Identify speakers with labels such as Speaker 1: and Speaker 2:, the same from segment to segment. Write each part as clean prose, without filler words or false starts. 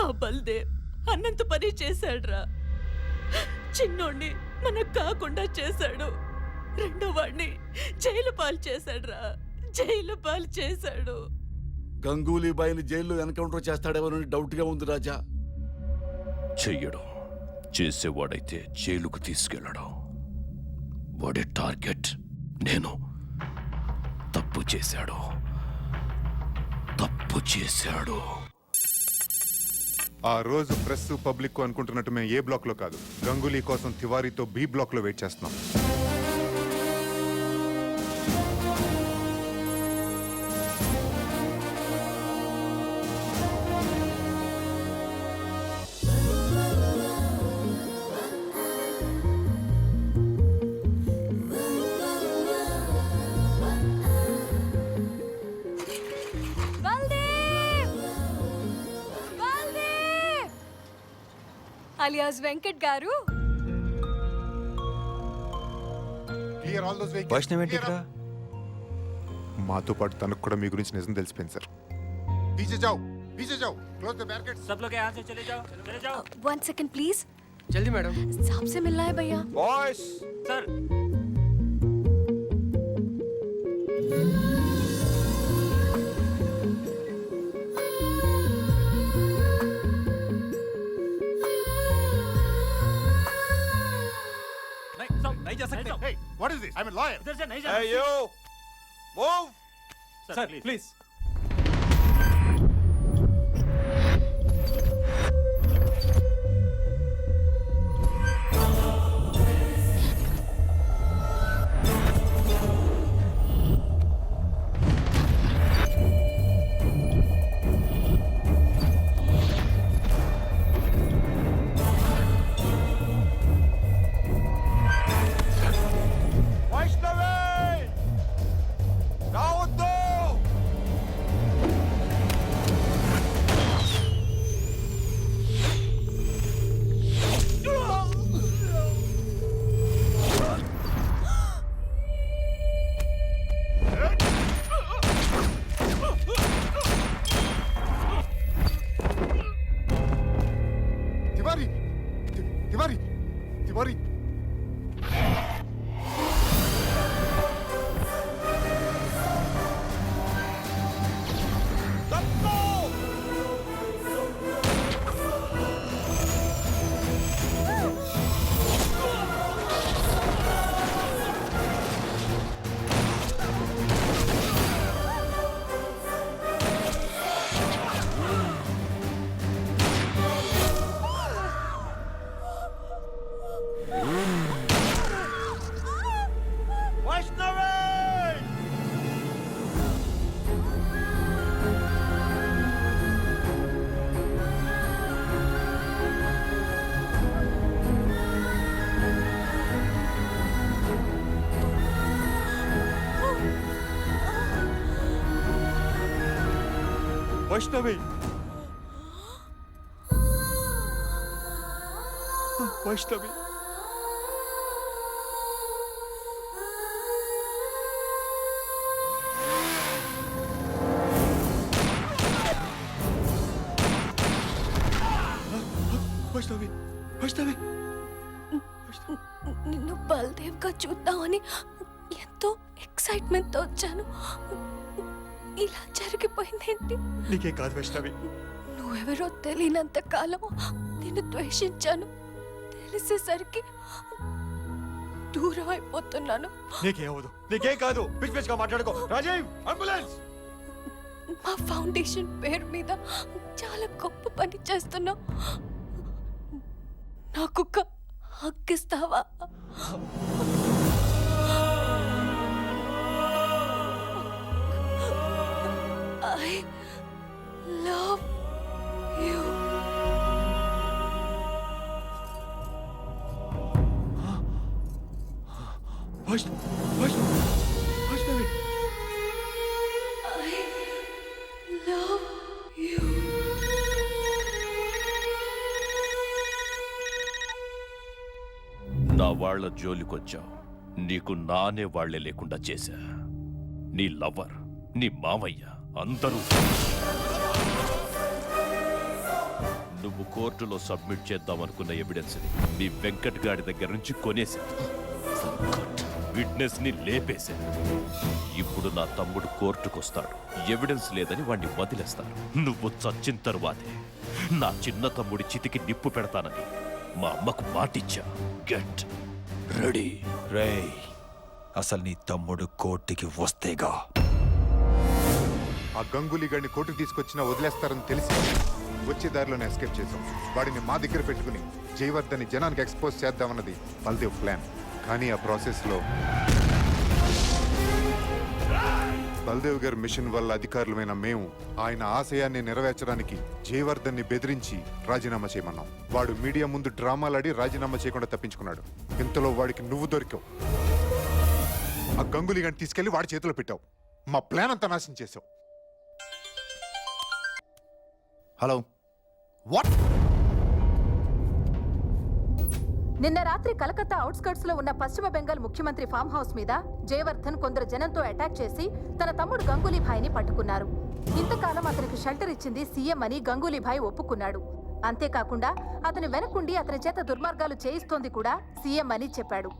Speaker 1: ఆ బల్దేవ్ అన్నంత పని చేశాడ్రా. చిన్నోడిని మనకు కాకుండా చేశాడు. రెండో వాడిని జైలు పాలు చేశాడ్రా. జైలు పాలు చేశాడు.
Speaker 2: గంగూలీబాయిని జైల్లో ఎన్కౌంటర్ చేస్తాడేమోనని డౌట్ గా ఉంది రాజా.
Speaker 3: చెయ్యడం, చేసేవాడైతే జైలుకు తీసుకెళ్ళడం. వాడి టార్గెట్ నేను. తప్పు చేశాడు.
Speaker 4: ఆ రోజు ప్రెస్ పబ్లిక్ అనుకుంటున్నట్టు మేము ఏ బ్లాక్ లో కాదు, గంగూలీ కోసం తివారీతో బి బ్లాక్ లో వెయిట్ చేస్తున్నాం.
Speaker 5: alias వెంకట్ గారు.
Speaker 4: వైష్ణవ్ ఏంటి ఇక్కడ? మాతో పాటు తనకు కూడా మీ గురించి నిజం తెలిసిపోయింది సార్.
Speaker 5: One second please.
Speaker 6: जल्दी मैडम.
Speaker 5: साहब से मिलना है भैया.
Speaker 6: Boss sir. नहीं जा सकते.
Speaker 4: Hey, what is this? I'm a lawyer.
Speaker 6: इधर से नहीं जा. Hey you, move. Sir, please.
Speaker 4: Tiwari.
Speaker 6: Vaishnavi, Vaishnavi. Vaishnavi, Vaishnavi.
Speaker 5: నిన్ను బల్దేవ్ గా చూద్దామని ఎంతో ఎక్సైట్మెంట్ తో వచ్చాను. ఇలా జరిగిపోయిందేంటి?
Speaker 6: నీకే కాదు వైష్ణవి.
Speaker 5: నువ్వెవరో తెలియనంత కాలం నిన్ను ద్వేషించాను. తెలిసేసరికి దూరం అయిపోతున్నాను.
Speaker 6: నీకేమవదు, నీకేం కాదు. పిచ్చి పిచ్చిగా మాట్లాడుకో. రాజీవ్, అంబులెన్స్.
Speaker 5: మా ఫౌండేషన్ పేరు మీద చాలా గొప్ప పని చేస్తున్నావు. నాకు ఒక హక్కు ఇస్తావా? I love you.
Speaker 6: Vaishnavi.
Speaker 5: I love you.
Speaker 3: నా వాళ్ళ జోలికొచ్చావు. నీకు నానే వాళ్లే లేకుండా చేశా. నీ లవర్, నీ మావయ్య అందరూ నువ్వు కోర్టులో సబ్మిట్ చేద్దామనుకున్న ఎవిడెన్స్ని మీ వెంకట్ గాడి దగ్గర నుంచి కొనేశాను. విట్నెస్ ని లేపేశాను. ఇప్పుడు నా తమ్ముడు కోర్టుకొస్తాడు. ఎవిడెన్స్ లేదని వాణ్ణి వదిలేస్తాను. నువ్వు చచ్చిన తరువాతే నా చిన్న తమ్ముడి చితికి నిప్పు పెడతానని మా అమ్మకు మాటిచ్చా. Get ready.
Speaker 6: రేయ్, అసలు నీ తమ్ముడు కోర్టుకి వస్తేగా
Speaker 4: ఆ గంగూలీ గడిని కోర్టుకు తీసుకొచ్చినా వదిలేస్తారని తెలిసి వచ్చే దారిలోనే ఎస్కేప్ చేశాం. వాడిని మా దగ్గర పెట్టుకుని జయవర్ధన్ని జనానికి ఎక్స్పోజ్ చేద్దామన్నది బల్దేవ్ ప్లాన్. కానీ ఆ ప్రాసెస్లో బల్దేవ్ గారి మిషన్ వల్ల అధికారులమైన మేము ఆయన ఆశయాన్ని నెరవేర్చడానికి జయవర్ధన్ని బెదిరించి రాజీనామా చేయమన్నాం. వాడు మీడియా ముందు డ్రామాలాడి రాజీనామా చేయకుండా తప్పించుకున్నాడు. ఇంతలో వాడికి నువ్వు దొరికావు. ఆ గంగూలీ గడిని తీసుకెళ్లి వాడి చేతిలో పెట్టావు. మా ప్లాన్ అంతా నాశనం చేసావు.
Speaker 7: Hello, what?
Speaker 8: నిన్న రాత్రి కలకత్తా అవుట్స్కర్ట్స్ లో ఉన్న పశ్చిమ బెంగాల్ ముఖ్యమంత్రి ఫామ్ హౌస్ మీద జయవర్ధన్ కొందరు జనంతో అటాక్ చేసి తన తమ్ముడు గంగూలీభాయ్ని పట్టుకున్నారు. ఇంతకాలం అతనికి షెల్టర్ ఇచ్చింది సీఎం అని గంగూలీభాయ్ ఒప్పుకున్నాడు. అంతేకాకుండా అతని వెనకుండి అతని చేత దుర్మార్గాలు చేయిస్తోంది కూడా సీఎం అని చెప్పాడు.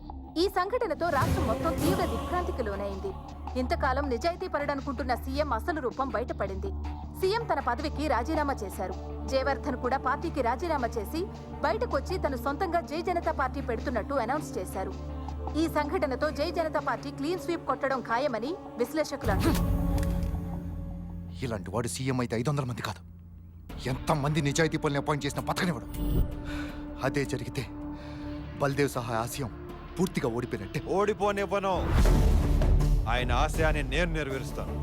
Speaker 8: ఈ సంఘటనతో రాష్ట్రం మొత్తం తీవ్ర దిగ్భ్రాంతికి లోనైంది. ఇంతకాలం నిజాయితీ పరుడనుకుంటున్న సీఎం అసలు రూపం బయటపడింది. సీఎం తన పదవికి రాజీనామా చేశారు. జయవర్ధన్ కూడా పార్టీకి రాజీనామా చేసి బయటకొచ్చి తను సొంతంగా జై జనతా పార్టీ పెడుతున్నట్టు అనౌన్స్ చేశారు. ఈ సంఘటనతో జై జనతా పార్టీ క్లీన్ స్వీప్ కొట్టడం ఖాయమని విశ్లేషకులు అంటున్నారు.
Speaker 7: ఇలాంటి వాడు సీఎం అయితే 500 మంది కాదు, ఎంతమంది నిజాయితీ పనులు అపాయింట్ చేసిన పథకనివ్వడు. అదే జరిగితే బల్దేవ్ సహా ఆశయం పూర్తిగా ఓడిపోయినట్టే.
Speaker 6: ఓడిపోనివ్వను. ఆయన ఆశయాన్ని నేను నెరవేరుస్తాను.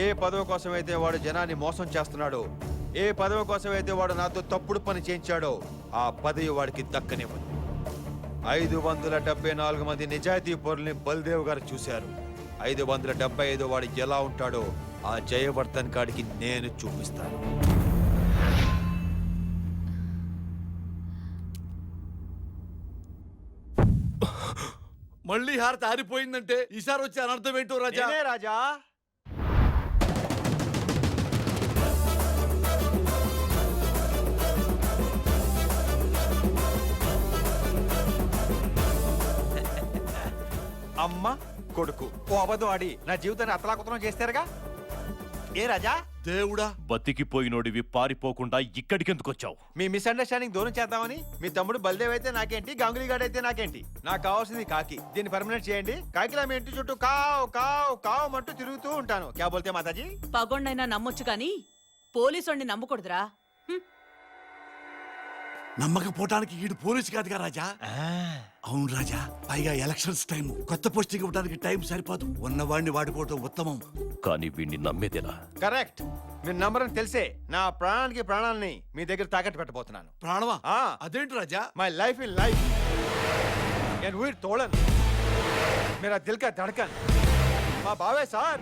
Speaker 6: ఏ పదవి కోసమైతే వాడు జనాన్ని మోసం చేస్తున్నాడో, ఏ పదవి కోసమైతే వాడు నాతో తప్పుడు పని చేయించాడో, ఆ పదవి వాడికి దక్కనివ్వను. 574 మంది నిజాయితీ పరుల్ని బల్దేవ్ గారు చూశారు. 575 వాడు ఎలా ఉంటాడో ఆ జయవర్ధన్ గాడికి నేను చూపిస్తాను.
Speaker 2: మళ్ళీ హారతి ఆరిపోయిందంటే ఈసారి వచ్చే అనర్థం ఏంటో రాజా.
Speaker 6: నేనే రాజా. అమ్మ కొడుకు ఓ అబద్ధం ఆడి నా జీవితాన్ని అతలాకుతలం చేస్తారుగా. ఏ రాజా?
Speaker 2: దేవుడా,
Speaker 3: బతికిపోయినోడివి పారిపోకుండా ఇక్కడికెందుకు వచ్చావు?
Speaker 6: మీ మిస్అండర్స్టాండింగ్ దూరం చేద్దామని. మీ తమ్ముడు బల్దేవ్ అయితే నాకేంటి, గంగులీ గాడు అయితే నాకేంటి. నాకు కావాల్సింది కాకి. దీన్ని పర్మనెంట్ చేయండి. కాకిలా మీ ఇంటి చుట్టూ కావ్ కావ్ కావ్ అంటూ తిరుగుతూ ఉంటాను. క్యా బోల్తే మాతాజీ?
Speaker 1: పగొండైనా నమ్మొచ్చు గాని పోలీసోడిని నమ్మకూడదురా.
Speaker 2: నమ్మకపోవటానికి ఈడు పోలీసు కాదుగా రాజా. అవును రాజా, పైగా ఎలక్షన్స్ టైం, కొత్త పోస్టింగ్ ఇవ్వడానికి టైం సరిపోదు. ఉన్నవాడిని వాడుకోవటం ఉత్తమం.
Speaker 3: కానీ వీణ్ణి నమ్మేదేలా?
Speaker 6: కరెక్ట్. మీరు నంబరని తెలిసే నా ప్రాణానికి ప్రాణాలని మీ దగ్గర తాకట్టు పెట్టబోతున్నాను.
Speaker 2: ప్రాణమా?
Speaker 6: ఆ.
Speaker 2: అదేంటి రాజా?
Speaker 6: మై లైఫ్ ఇన్ లైఫ్ నేను ఊరి తోడను. मेरा दिल का धड़कन మా బావే సార్.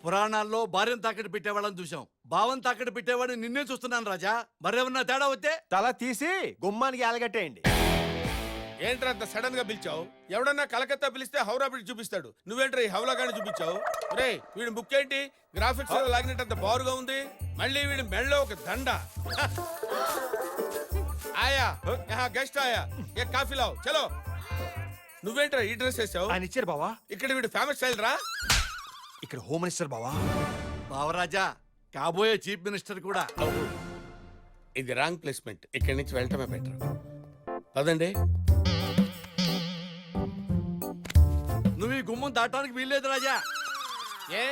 Speaker 2: పురాణాల్లో భార్యను తాకట్టు పెట్టేవాళ్ళని చూసాం, భావం తాకట్టు పెట్టేవాడిని నిన్నే చూస్తున్నాను రాజా. మరేమన్నా తేడా వస్తే
Speaker 6: తల తీసి గుమ్మానికి ఆలగట్టేయండి.
Speaker 9: ఏంట్రా అంత సడన్ గా పిలిచావు? ఎవడన్నా కలకత్తా పిలిస్తే హౌరా బిడ్డ చూపిస్తాడు. నువ్వేంట్రా ఈ హౌలాగాని చూపించావు? రే, వీడి బుక్ ఏంటి గ్రాఫిక్స్ లో లాగినట్టు బారుగా ఉంది. మళ్ళీ వీడి మెళ్ళలో ఒక దండ. ఆయా గెస్ట్ ఆయా, ఏ కాఫీ లావ్ చలో. నువ్వేంట్రా ఈ డ్రెస్ వేసావు?
Speaker 6: ఆయన ఇచ్చారు బావా.
Speaker 9: ఇక్కడ వీడి ఫేమస్ స్టైల్ రా.
Speaker 6: ఇక్కడ హోమ్ మినిస్టర్ బావా.
Speaker 2: బావరాజా, కాబోయే చీఫ్ మినిస్టర్ కూడా.
Speaker 9: ఇది రాంగ్ ప్లేస్మెంట్. ఇక్కడి నుంచి వెళ్ళటమే బెటర్. పదండి.
Speaker 2: నువ్వు ఈ గుమ్మం దాటానికి వీల్లేదు రాజా.
Speaker 9: ఏ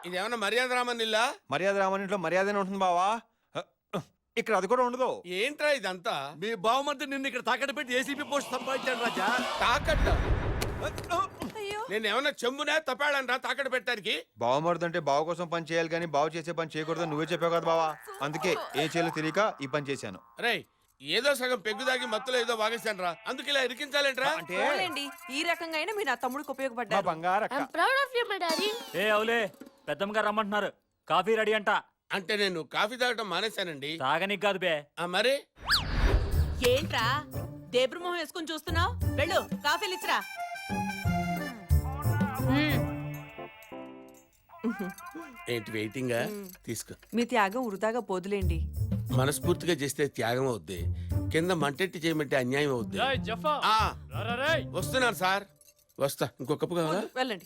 Speaker 9: ఇది ఏమన్నా మర్యాద రామనిల్లా?
Speaker 6: మర్యాద రామనింట్లో మర్యాదనే ఉంటుంది బావా. ఇక్కడ అది కూడా ఉండదు.
Speaker 9: ఏంట్రా ఇదంతా?
Speaker 2: మీ బావమంతా నిన్ను ఇక్కడ తాకట్టు పెట్టి ఏసీపీ పోస్ట్ సంపాదించాడు రాజా.
Speaker 9: తాకట్ట?
Speaker 5: అయ్యో
Speaker 9: నేను ఏమన్నా చెంబునే తపాడనరా తాకట్టు పెట్టడానికి?
Speaker 6: బావమరుదంటే బావ కోసం పని చేయాలి కానీ బావ చేసే పని చేయకూడదు నువ్వే చెప్పావు కదా బావా. అందుకే ఏం చేయాలో తెలియక ఈ పని చేశాను.
Speaker 9: రేయ్ ఏదో సగం పెగ్గు దాగి మత్తులో ఏదో వాగేశాను రా, అందుకు ఇలా ఇరికించాలేంట్రా?
Speaker 6: అంటే
Speaker 1: పోలేండి, ఈ రకంగా అయినా మీరు నా తమ్ముడికి
Speaker 6: మా
Speaker 1: ఉపయోగపడ్డారు.
Speaker 6: బంగారక్క.
Speaker 5: Proud of you my daddy.
Speaker 10: ఏ అవులే పెద్దమ్మ గారు రమ్మంటున్నారు. కాఫీ రెడీ అంట.
Speaker 9: అంటే నేను కాఫీ తాగటం మానేశానండి.
Speaker 10: తాగనీకి కాదు బే.
Speaker 9: మరి
Speaker 1: ఏంట్రా దేబ్రు మొహం వేసుకుని చూస్తున్నావు? వెళ్ళు కాఫీలు ఇచ్చిరా.
Speaker 9: ఏంటి వెయిటింగా? తీసుకో.
Speaker 1: మీ త్యాగం వృధాగా పోదులేండి.
Speaker 9: మనస్ఫూర్తిగా చేస్తే త్యాగం అవుద్ది, కింద మంటెట్టి చేయమంటే అన్యాయం అవుద్ది. ఆ, వస్తున్నాను సార్, వస్తా. ఇంకో కప్పు కావాలా?
Speaker 1: వెళ్ళండి.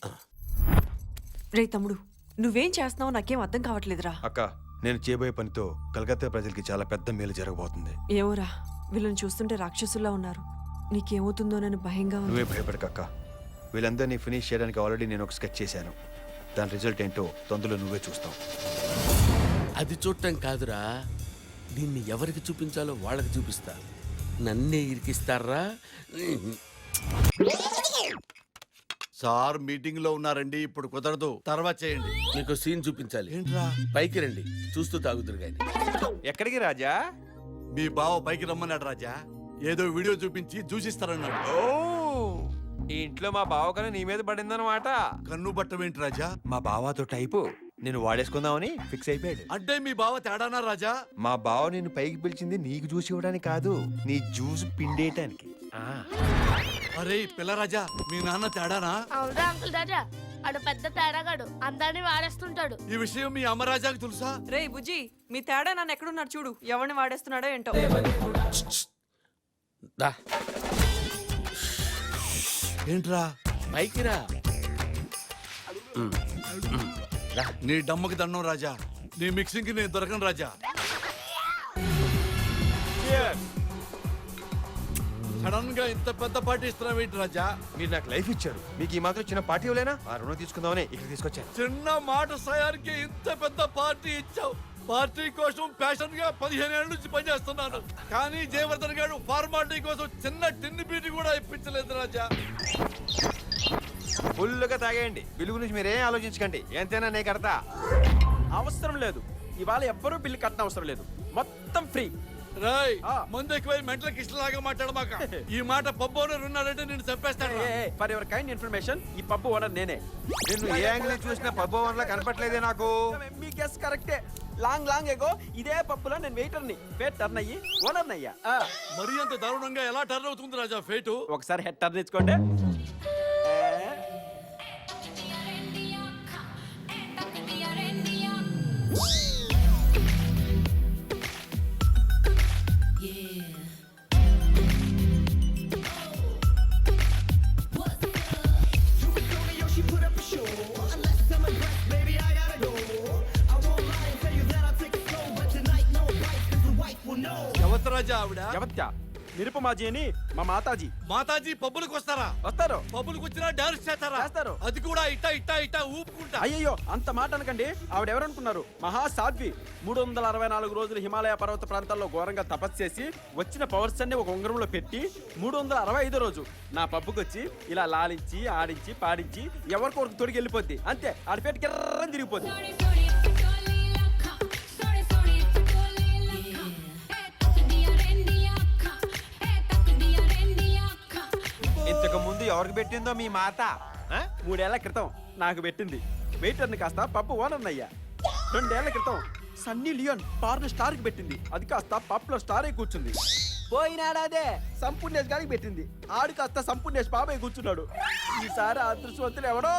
Speaker 1: రే తమ్ముడు, నువ్వేం చేస్తున్నావు నాకేం అర్థం కావట్లేదురా.
Speaker 6: అక్క నేను చేయబోయే పనితో కలకత్తా ప్రజలకి చాలా పెద్ద మేలు జరగబోతుంది.
Speaker 1: ఏమోరా, వీళ్ళని చూస్తుంటే రాక్షసుల్లా ఉన్నారు. నీకేమవుతుందోనని భయంగా ఉంది.
Speaker 6: నువ్వే భయపడకక్క. వీళ్ళందరినీ ఫినిష్ చేయడానికి ఆల్రెడీ నేను ఒక స్కెచ్ చేశాను. దాని రిజల్ట్ ఏంటో తొందరలో నువ్వే చూస్తావు.
Speaker 9: అది చూడటం కాదురా, దీన్ని ఎవరికి చూపించాలో వాళ్ళకి చూపిస్తా. నన్నే ఇరికిస్తారా?
Speaker 2: సార్ మీటింగ్ లో ఉన్నారండి, ఇప్పుడు కుదరదు, తర్వాత చేయండి.
Speaker 9: మీకు సీన్ చూపించాలి.
Speaker 2: ఏంట్రా?
Speaker 9: పైకి రండి, చూస్తూ తాగుతురు గాని.
Speaker 6: ఎక్కడికి రాజా?
Speaker 2: మీ బావ పైకి రమ్మన్నాడు రాజా, ఏదో వీడియో చూపించి చూసిస్తారన్నాడు.
Speaker 6: ఓ ఈ ఇంట్లో మా బావ కన్నా నీ మీద పడిందన్నమాట.
Speaker 2: కన్ను బట్టమేంటి రాజా?
Speaker 6: మా బావతో టైపు నేను వాడేసుకుందామని ఫిక్స్ అయిపోయాడు.
Speaker 2: అంటే మీ బావ తేడానా రాజా?
Speaker 6: మా బావ నిన్ను పైకి పిలిచింది నీకు జ్యూస్ ఇవ్వడానికి కాదు, నీ జ్యూస్ పిండేయటానికి.
Speaker 2: అరే పిల్లరాజా, మీ నాన్న తేడానా?
Speaker 5: అవునా అంకుల్ రాజా, ఆడు పెద్ద తేడాగాడు, అందరినీ వాడేస్తుంటాడు.
Speaker 2: ఈ విషయం మీ అమ్మరాజాకు తెలుసా?
Speaker 1: రే బుజ్జి, మీ తేడా నన్ను ఎక్కడున్నాడు చూడు. ఎవరిని వాడేస్తున్నాడో ఏంటో.
Speaker 9: దా
Speaker 2: ఏంట్రా?
Speaker 9: పైకి రా.
Speaker 2: నీ డమ్మకి దండం రాజా, నీ మిక్సింగ్ కి నేను దొరకను రాజా. సడన్ గా ఇంత పెద్ద పార్టీ ఇస్తున్నావు ఏంటి రాజా?
Speaker 6: మీరు నాకు లైఫ్ ఇచ్చారు, మీకు ఈ మాత్రం చిన్న పార్టీ ఇవ్వలేనా? ఆ రుణం తీసుకుందామని ఇక్కడ తీసుకొచ్చాను.
Speaker 2: చిన్న మాట సాయానికి ఇంత పెద్ద పార్టీ ఇచ్చావు. పార్టీ కోసం ప్యాషన్ గా 15 ఏళ్ళ నుంచి పనిచేస్తున్నాను, కానీ జయవర్ధన్ గారు ఫార్మాలిటీ కోసం చిన్న టిన్ని బీటి కూడా ఇప్పించలేదు రాజా.
Speaker 6: ఫుల్గా తాగేయండి, బిల్లు గురించి మీరేం ఆలోచించకండి, ఎంతైనా నేను కడతా.
Speaker 10: అవసరం లేదు, ఇవాళ ఎవ్వరూ బిల్లు కట్టడం అవసరం లేదు, మొత్తం ఫ్రీ.
Speaker 2: రాయ్ ముందు ఎక్కువ మెంటల్ కిష్టం లాగా మాట్లాడమాక. ఈ మాట పబ్బు ఓనర్ ఉన్నాడంటే నేను చంపేస్తాను.
Speaker 10: ఫర్ యువర్ కైండ్ ఇన్ఫర్మేషన్, ఈ పబ్బు ఓనర్ నేనే.
Speaker 6: నిన్ను ఏ యాంగిల్ చూసినా పబ్బు వల్ల కనపట్లేదే నాకు.
Speaker 10: మీ గెస్ కరెక్టే. లాంగ్ ఎగో ఇదే పప్పులో నేను వెయిటర్ని, ఫేట్ టర్న్ అయ్యి ఓనర్ అయ్యా.
Speaker 2: మరీ అంత దారుణంగా ఎలా టర్న్ అవుతుంది రాజా ఫేటు?
Speaker 10: ఒకసారి హెడ్ టర్న్ ఇచ్చుకోండి.
Speaker 2: ఎవరు రాజా ఆవిడ?
Speaker 10: ఎవత్యా నిరుపమాజీ అని మా మాతాజీ.
Speaker 2: మాతాజీ పబ్బులకు వస్తారా?
Speaker 10: వస్తారు.
Speaker 2: పబ్బులకు వచ్చినా డాన్స్ చేస్తారా?
Speaker 10: చేస్తారు.
Speaker 2: అది కూడా ఇట్టా ఇట్టా ఇట్టా ఊపుకుంటా.
Speaker 10: అయ్యయ్యో అంత మాట అనకండి. ఆవిడ ఎవరనుకున్నారు? మహాసాధ్వి. 364 రోజులు హిమాలయ పర్వత ప్రాంతాల్లో ఘోరంగా తపస్సు చేసి వచ్చిన పవర్స్ అన్ని ఒక ఉంగరంలో పెట్టి 365 రోజు నా పబ్బుకి వచ్చి ఇలా లాలించి ఆడించి పాడించి ఎవరికొరకు తొడిగి వెళ్ళిపోద్ది. అంతే, ఆడి పెట్టి గిర్రని తిరిగిపోద్ది.
Speaker 6: ఇంతకు ముందు ఎవరికి పెట్టిందో మీ మాత?
Speaker 10: 3 ఏళ్ల క్రితం నాకు పెట్టింది. వెయిటర్ని కాస్త పప్పు ఓనర్ అయ్యా. 2 ఏళ్ల క్రితం సన్నీ లియోన్ పార్న్ స్టార్ కి పెట్టింది. అది కాస్త పప్పులో స్టార్ అయి కూర్చుంది. పోయినాడాదే సంపూర్ణేష్ గారికి పెట్టింది. ఆడు కాస్త సంపూర్ణేష్ బాబాయ్ కూర్చున్నాడు. ఈసారి అదృష్టవంతులు ఎవడో